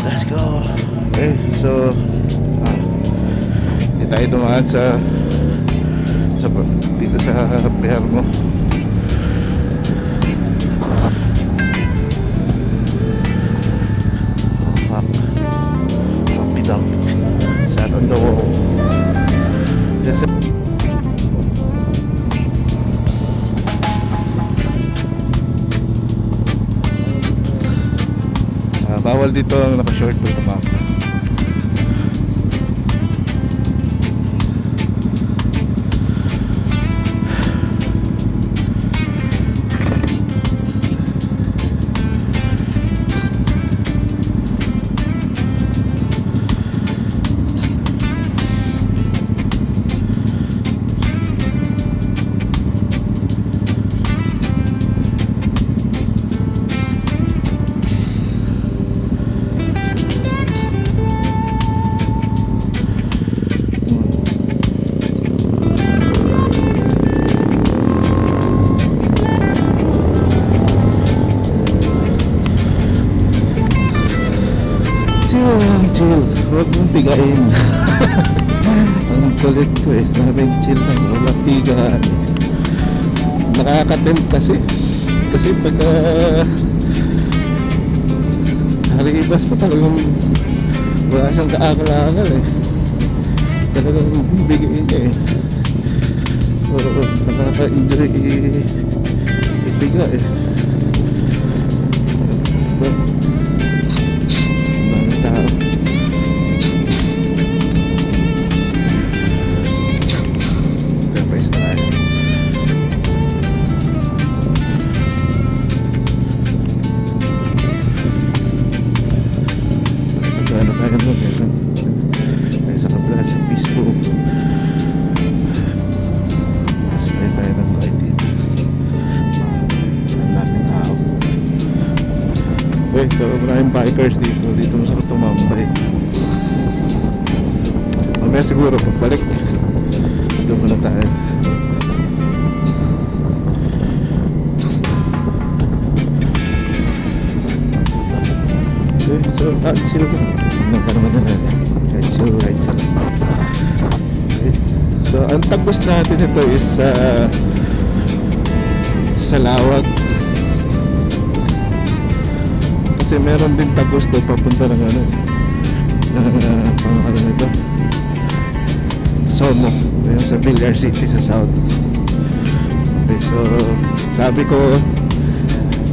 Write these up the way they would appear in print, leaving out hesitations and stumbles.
Let's go. Okay, so hindi tayo dumaan sa dito sa Permo. Fuck. Humpy Dumpy. Sat on the wall. Yes. Bawal dito ang naka-short pag tumangka. Chill, huwag mong tigain. Ang kulit ko sabing chill lang, walang tigaan. Nakakatempt kasi pagka haribas pa talagang wala siyang kaakal-akal talagang bibigay niya so nakaka-enjoy ibiga but daming tao. Tapos na tayo. Nagkano tayo doon tayo sa kabila sa peaceful. Kasi tayo ng car dito. Ang daming tao. Okay, so maraming bikers dito. Dito masarap tumambay. Mamaya siguro pagbalik dito muna tayo. Okay, so chill ka. Tingnan ka naman nila. Chill right lang. Okay, so ang tagos natin ito is sa Lawag. Kasi meron din tagos daw papunta ng pangalan nito Somo, yung sa Villar City sa South. Okay, so sabi ko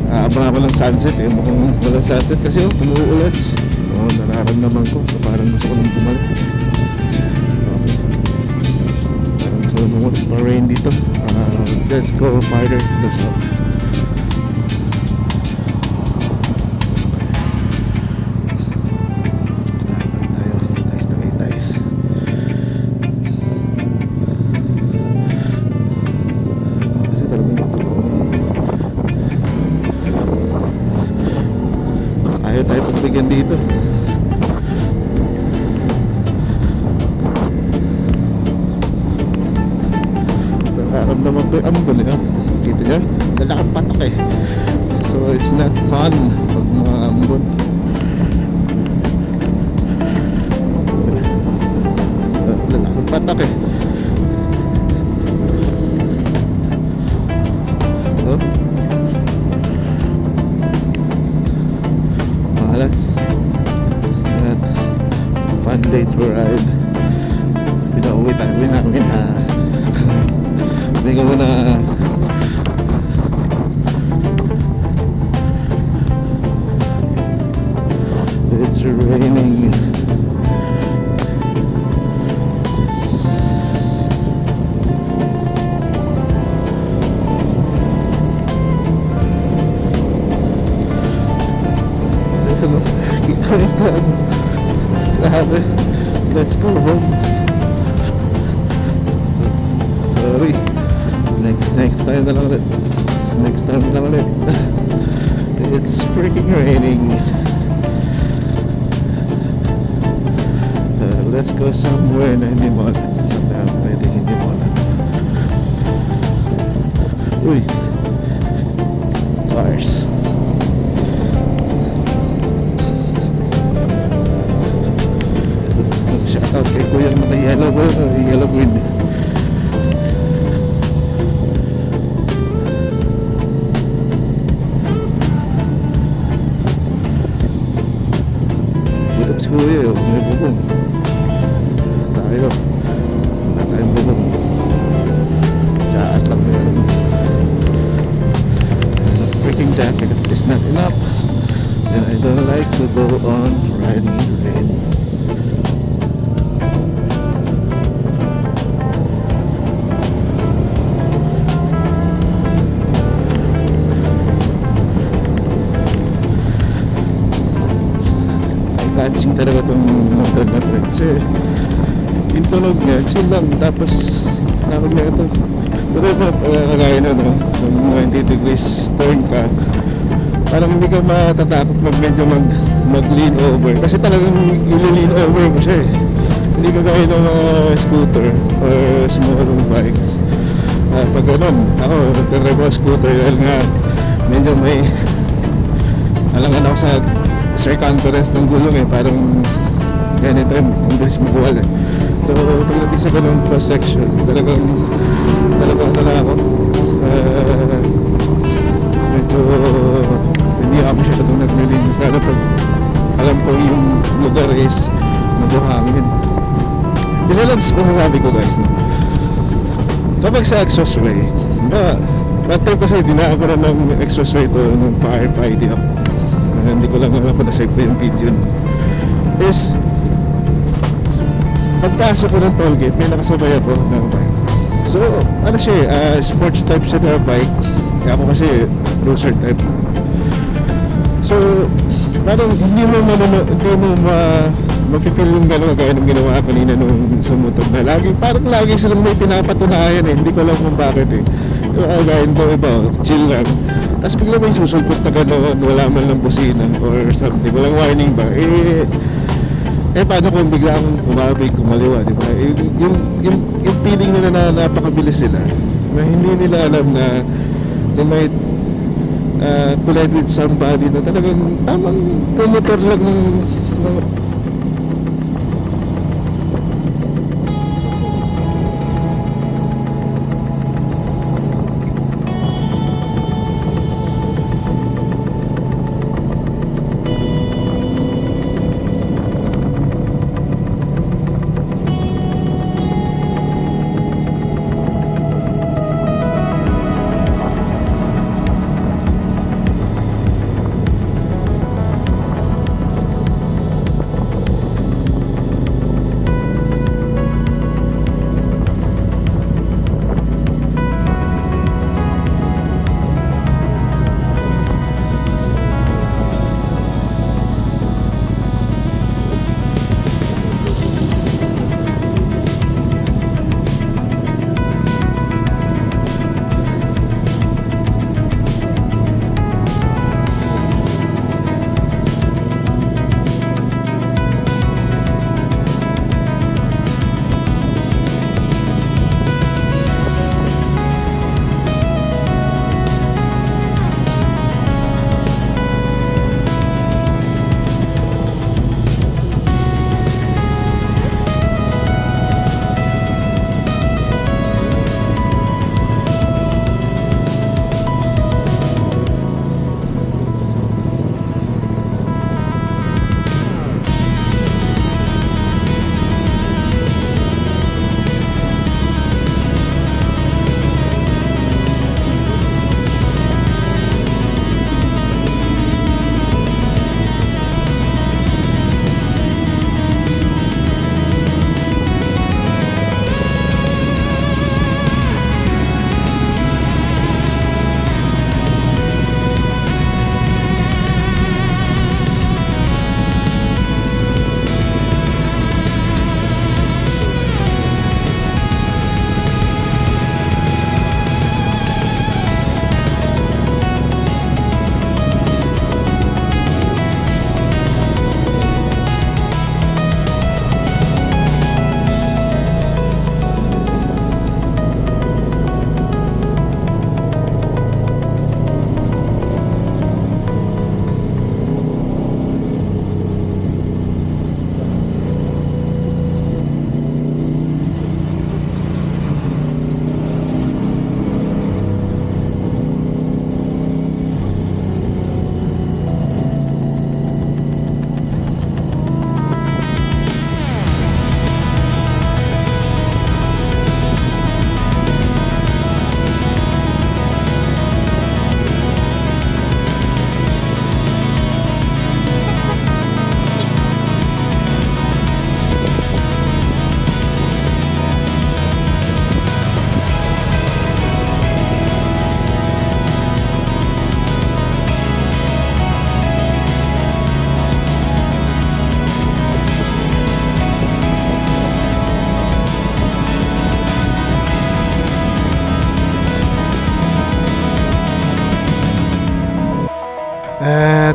abangan ko ng sunset mukhang walang sunset kasi umuulan. Nararamdaman ko, so parang gusto ko nang bumalik. Okay, parang gusto ko nang pa-rain dito. Let's go farther to the south. Ayaw tayo pagbigyan dito. Nakaramdaman ko yung ambon kita nyo? Lalakang patok so it's not fun pag mga ambon. Lalakang patok oh. Malas. It's not a fun day to ride. Pinauwi tayo namin hindi ko muna it's raining. Grabe. Let's go home. Sorry. Next time na lang ulit. Next time na lang ulit. It's freaking raining. Let's go somewhere na hindi mo alam. Saan pwede hindi mo alam. Uy. Cars. kuya, oh, may bubong. Tayo. Wala tayong bubong. Jacket lang meron. Freaking jacket is not enough. And I don't like to go on rainy rain. Catching talaga itong motor na to kasi yung tunog niya chill lang, tapos tawag na ito pero kagaya na no, kung 90 degrees turn ka parang hindi ka matatakot mag lean over kasi talagang ili-lean over mo siya eh, hindi kagaya ng mga scooter or small bikes. Pag ganun ako nagtatrive ako scooter dahil nga medyo may alangan ako sa circumference ng gulong eh, parang ganito ang bilis mabuwal eh. So pagdating sa ganung cross section talagang na ako medyo hindi ako siya katong naglilin sana pag alam ko yung lugar is mabuhangin. Isa lang masasabi ko guys no? Kapag sa expressway that time kasi dinaan ko na ng expressway to nung pa-RFID ako. Hindi ko lang alam kung nasave ko yung video no? Is pagpasok ko ng tollgate may nakasabay ako ng bike. So ano siya sports type siya na bike kaya ako kasi cruiser type. So parang hindi mo ma-feel yung gano'n gaya ng ginawa kanina nung sa motor na parang lagi silang may pinapatunayan eh, hindi ko alam kung bakit eh. Gaya nito iba chill lang tapos bigla may susulpot na gano'n, wala man lang busina or something, walang warning ba paano kung bigla akong kumabig, kumaliwa, di ba? Yung feeling nila na napakabilis sila na hindi nila alam na they might collide with somebody na talagang tamang promotor lang ng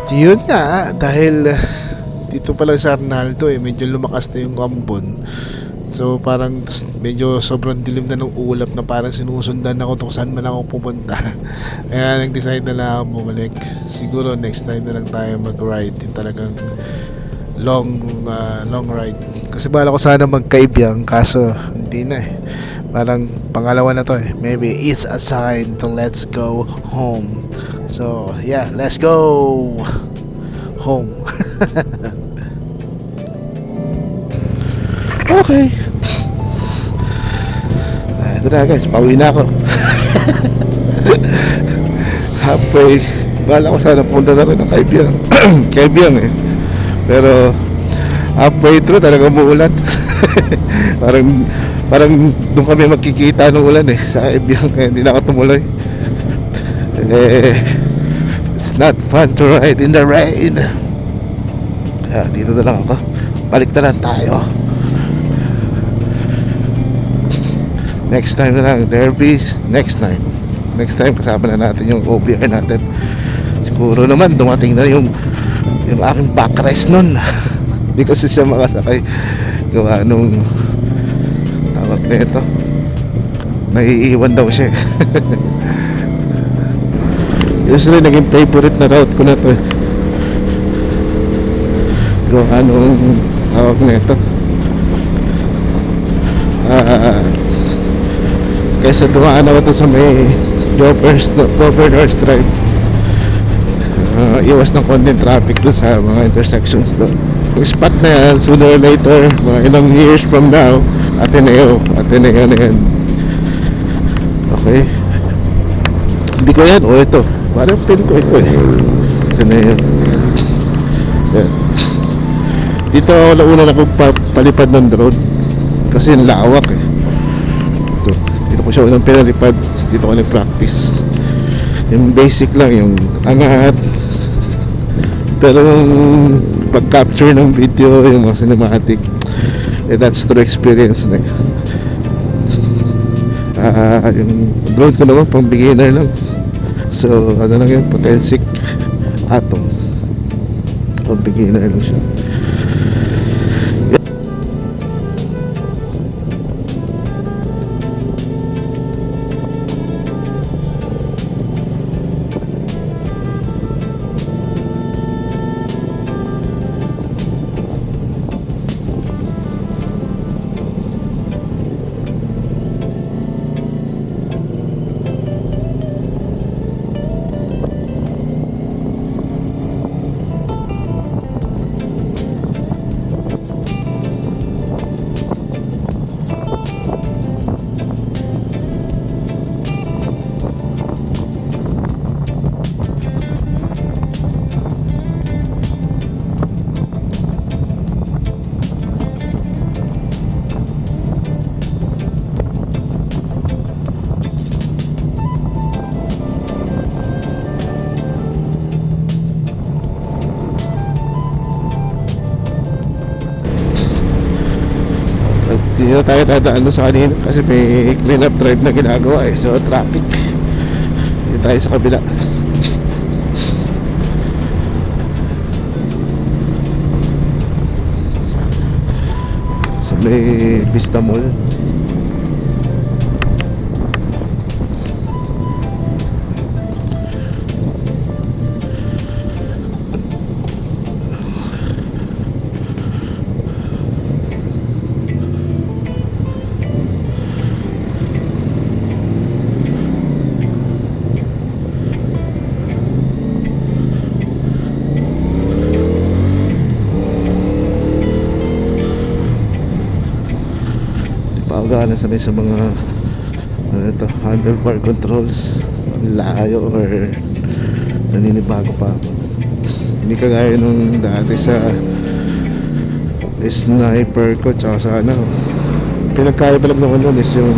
Yun nga, dahil dito pala sa Arnaldo medyo lumakas na yung ambon. So parang medyo sobrang dilim na ng ulap na parang sinusundan ako kung saan man ako pumunta. Kaya nag-decide na lang ako bumalik. Siguro next time na lang tayo mag-ride din talagang long ride. Kasi bala ko sana magkaibiyang kaso hindi na eh. Parang pangalawa na to eh. Maybe it's a sign to let's go home. So yeah, let's go home. Okay. Ito na guys, pauwi na ako. Halfway. Bala ko sana punta na rin ng Kaibiyang. Kaibiyang eh. Pero halfway through talaga umuulan. parang doon kami magkikita ng ulan eh sa Kaibiyang, kaya hindi na ako tumuloy. It's not fun to ride in the rain. Dito na lang ako. Balik na lang tayo. Next time na lang, derbies. Next time kasama na natin yung OBR natin. Siguro naman dumating na yung aking backrest nun. Hindi kasi siya makasakay. Gawa nung tawag na ito, naiiwan daw siya. Usually naging favorite na route ko na to. Gawa nung tawag na ito, kaysa dumaan ako to sa may Governor's Drive. Iwas ng konting traffic doon sa mga intersections doon. Yung spot na yan, sooner or later, mga ilang years from now, Ateneo na yan. Okay, hindi ko yan, o ito parang pin ko ito eh, Ateneo yan. Dito ako nauna na palipad ng drone kasi yung lawak eh. Dito ko siya unang pinalipad. Dito ko nag-practice. Yung basic lang, yung angat. Pero yung pag-capture ng video, yung mga cinematic, that's through experience na. Yung drone ko naman pang beginner lang. So ano lang yun, Potensic Atom. Pang beginner lang siya. Hindi na tayo dadaan doon sa kanina kasi may clean up drive na ginagawa eh. So traffic. Hindi tayo sa kabila. Sa may Vista Mall. Gana sanay sa mga ano ito, handlebar controls, layo or naninibago pa ako. Hindi kagaya nung dati sa sniper ko tsaka sa ano, pinagkaiba lang naman nun is yung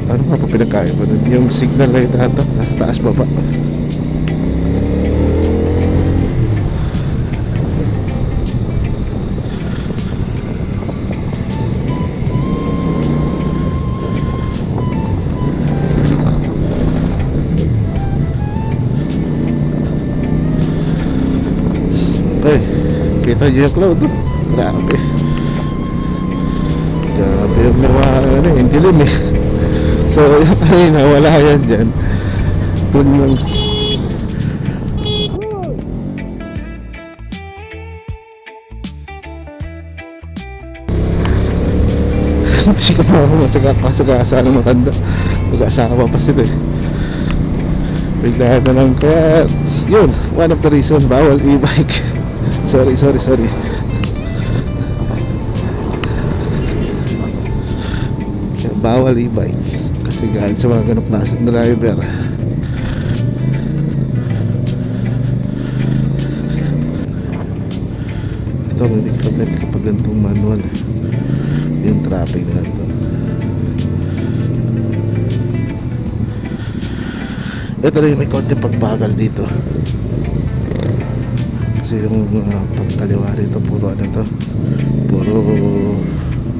ano nga pa pinagkaiba nun, yung signal light ata nasa taas baba. Ay, kita niyo yung cloud, oh. Grabe. Grabe yung mga, ano, yung dilim eh. So, yung kanina, wala yan dyan. Dun lang. Hindi ka pa ako masagasa ng matanda. Mag-asawa pa sila eh. Biglaan na lang. Kaya, yun, one of the reason, bawal e-bike. sorry. Kaya bawal e-bike. Kasi kahit sa mga ganong klase ng driver. Ito, hindi ka pwede kapag ganitong manual eh. Yung traffic na ito. Ito rin may konting pagbagal dito. Kasi yung pagkaliwa rito puro ano to, puro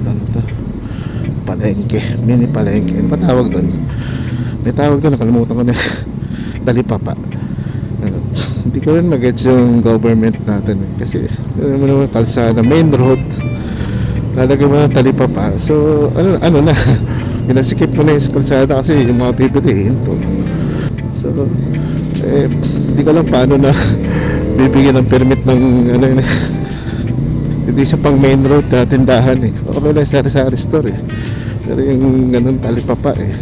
ano to, palengke, mini palengke. Ano pa tawag doon? May tawag doon, nakalimutan ko na. Talipapa. Hindi ko rin mag-gets yung government natin eh. Kasi ano naman kalsada, main road, lalagay mo ng talipapa. So ano na, pinasikip mo na yung kalsada kasi yung mga pipiliin to. So hindi ko lang paano na bibigyan ng permit ng ano yun. Hindi siya pang main road na tindahan eh. Okay lang sari-sari store eh. Pero yung ganun talipapa eh.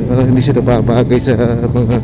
Parang hindi siya nababagay sa mga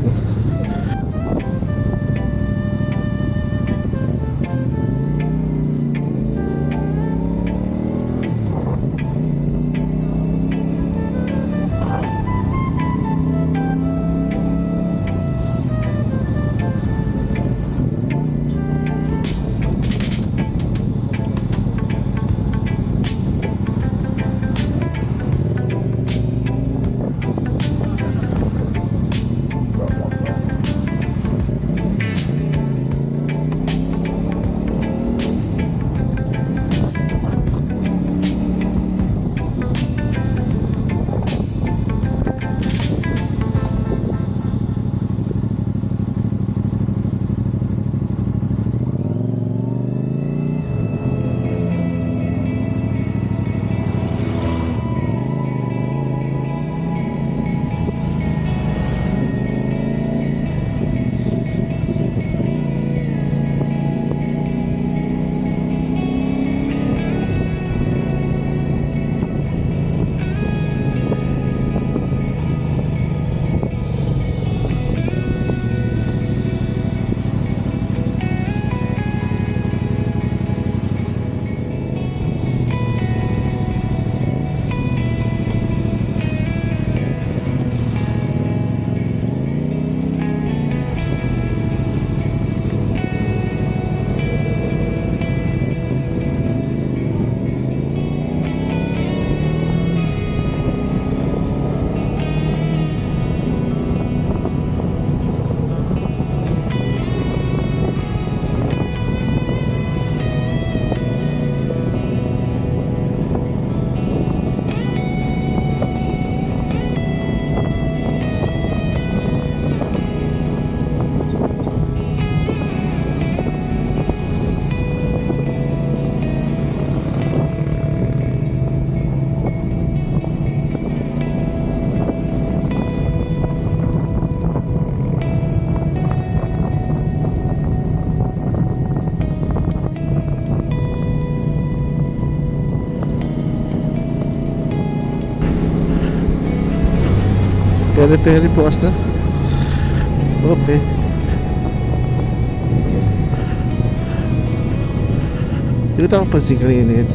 peri-peri bukas na. Okay. Hindi ko nakapansin kanina yun.